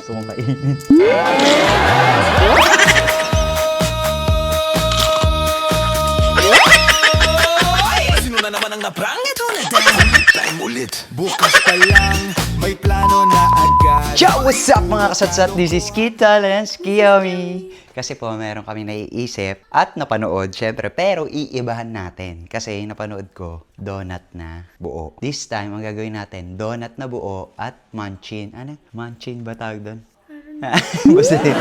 gusto kong kainin. Sino na naman ang naprang ito na time ulit. Bukas pa lang, may plano na agad. Yo! What's up mga kasatsat? This is Kid Talents, Kiyomi. Kasi po, meron kami naiisip at napanood, syempre, pero iibahan natin. Kasi napanood ko, donut na buo. This time, ang gagawin natin, donut na buo at munchin. Ano? Munchin ba tawag doon? Basta din.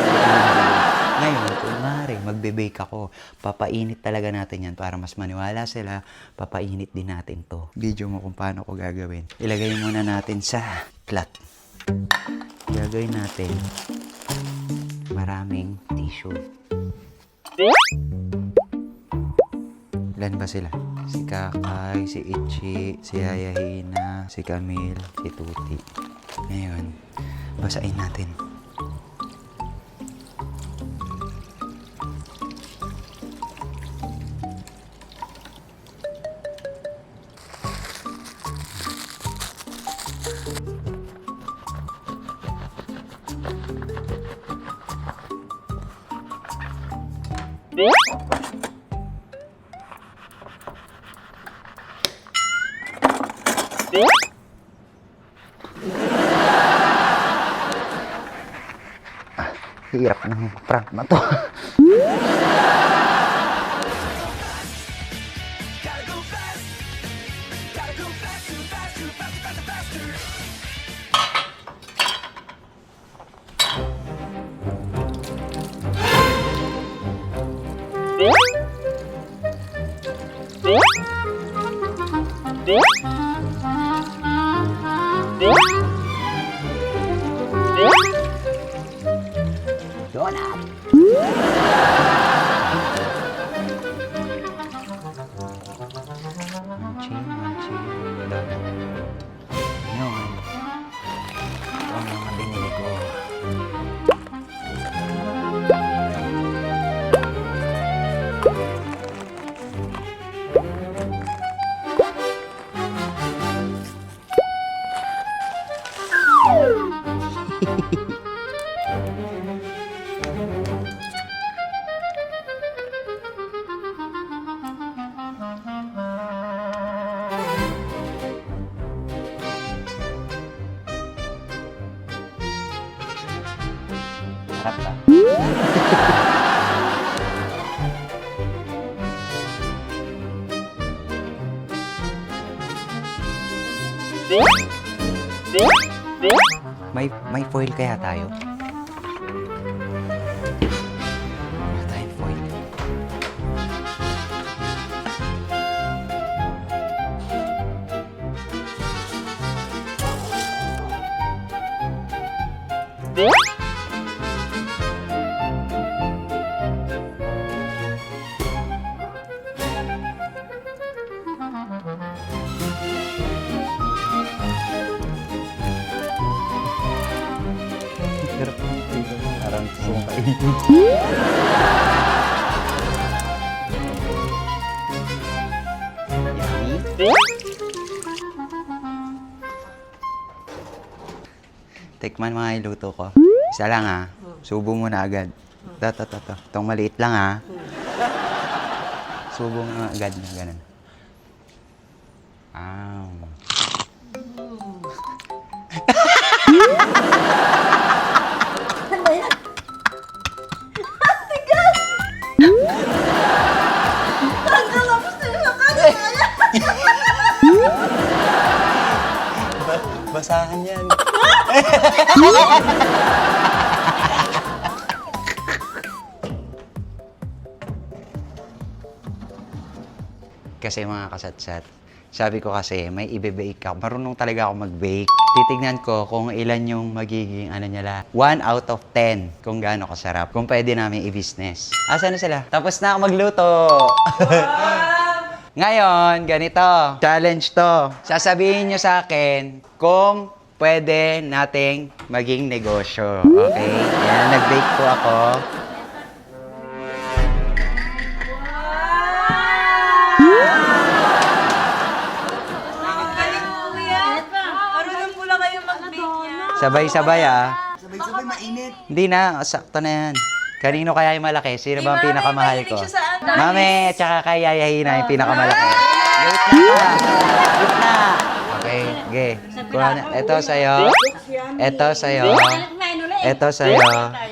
Ngayon, kung maaari, magbe-bake ako. Papainit talaga natin yan para mas maniwala sila. Papainit din natin to. Video mo kung paano ko gagawin. Ilagay muna natin sa plat. Gagawin natin maraming tissue. Ilan ba sila? Si Kakay, si Ichi, si Hayahina, si Camille, si Tuti. Ngayon, basain natin. Hirap ng prank na to. Donut! Munchin, donut. Yun. Ito ang mga binili ko. Harap ka. May foil kaya tayo? Wala tayong foil. Hirap ng dito. Parang gusto kong kainin. Yummy. Tikman mga iluto ko. Isa lang ha. Subo mo na agad. Ito. Itong maliit lang ha. Subo mo na agad na ganun. Basahan yan. Kasi mga kasatsat, sabi ko kasi may ibe-bake ako. Marunong talaga ako mag-bake. Titignan ko kung ilan yung magiging 1 out of 10 kung gaano kasarap. Kung pwede namin i-business. Asa na sila? Tapos na ako magluto. Ngayon, ganito. Challenge to. Sasabihin nyo sa akin kung pwede nating maging negosyo. Okay? Yan, nag-bake po ako. Marunong pula kayo mag-bake niya. Sabay-sabay ah. Sabay-sabay init. Hindi na, sakto na yan. Kanino kaya yung malaki? Sino ba ang pinakamahal ko? siya sa ano. Mami, tsaka kay Yayahina yung pinakamalaki. Wait na! Wait na! Okay, okay. Kuha na. Ito sa'yo. Ito sa'yo. Ito sa'yo.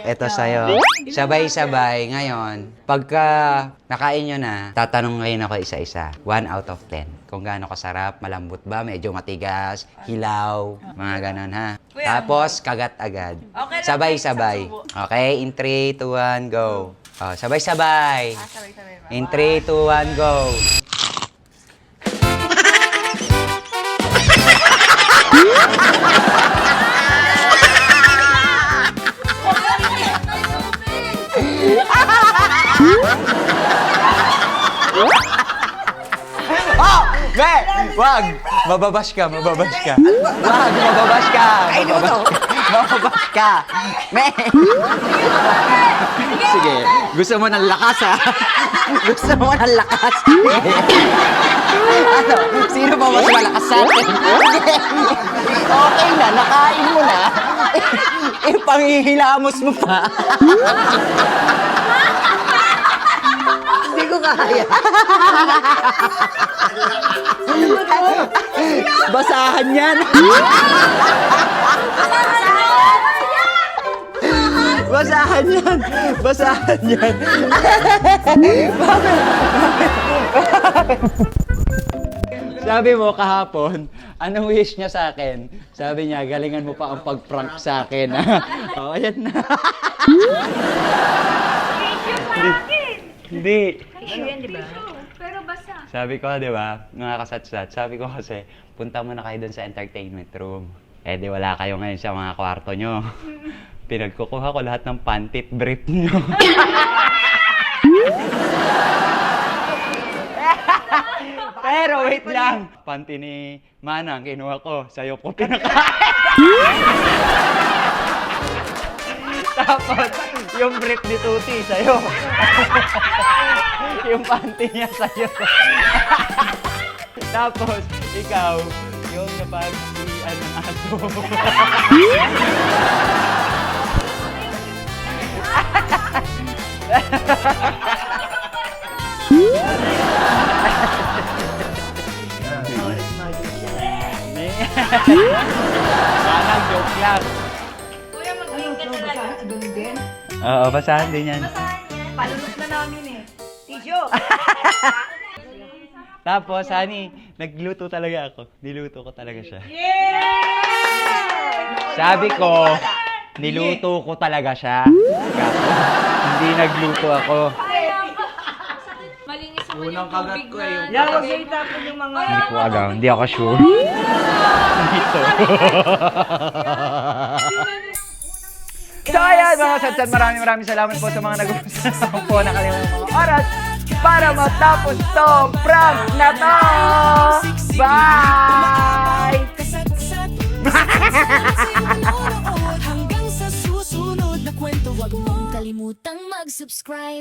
Ito sa'yo. Sabay-sabay. Ngayon, pagka nakain nyo na, tatanong ngayon ako isa-isa. 1 out of 10. Kung gaano kasarap, malambot ba, medyo matigas, hilaw, mga ganon ha. Tapos, kagat agad. Okay lang, Sabay-sabay. Okay, in 3, 2, 1, go. Oh, sabay-sabay. In 3, 2, 1, go. Oh! Be! Wag! Mababash ka, mababash ka. Wag, mababash ka. Mababash ka. Me! Sige, gusto mo ng lakas ha? Gusto mo ng lakas? Ano? Sino ba mas malakas sa atin? Okay na, nakain mo na. Ipangihilamos mo pa. Hindi ko kaya. Basahan yan. Basahan yan. Basahan yan. Sabi mo kahapon, anong wish niya sa akin? Sabi niya, galingan mo pa ang pag-prank sa akin. Oh, ayan na. Hindi. Pero basa. Sabi ko, di ba, mga kasatsat, sabi ko kasi, punta muna kayo dun sa entertainment room. Eh, di wala kayo ngayon sa mga kwarto nyo. Pinagkukuha ko lahat ng pantit brief nyo. Pero wait lang. Panty ni Manang, kinuha ko. Sa'yo ko pinakain. Tapos, yung brief ni Tuti, sa'yo. Yung panty niya sa'yo. Tapos, ikaw, yung napag-ian ng aso. Manang, joke lang. Kuya, mag-ingat ka lang. Oo, basahan din yan. Palunok na namin eh. Tissue! Tapos, honey, nagluto talaga ako. Niluto ko talaga siya. Sabi ko, niluto ko talaga siya. Hindi nagluto ako. Malinis naman yung tubig na. Yan, huwag yung itapon yung mga... Hindi ko agaw. Hindi ako sure. Dito. So ayan mga sadsad, maraming salamat po sa mga nag-uusap po na kanilang mga oras para matapos tong prank na to! Bye! Hanggang sa susunod na kwento, huwag mong kalimutang mag-subscribe.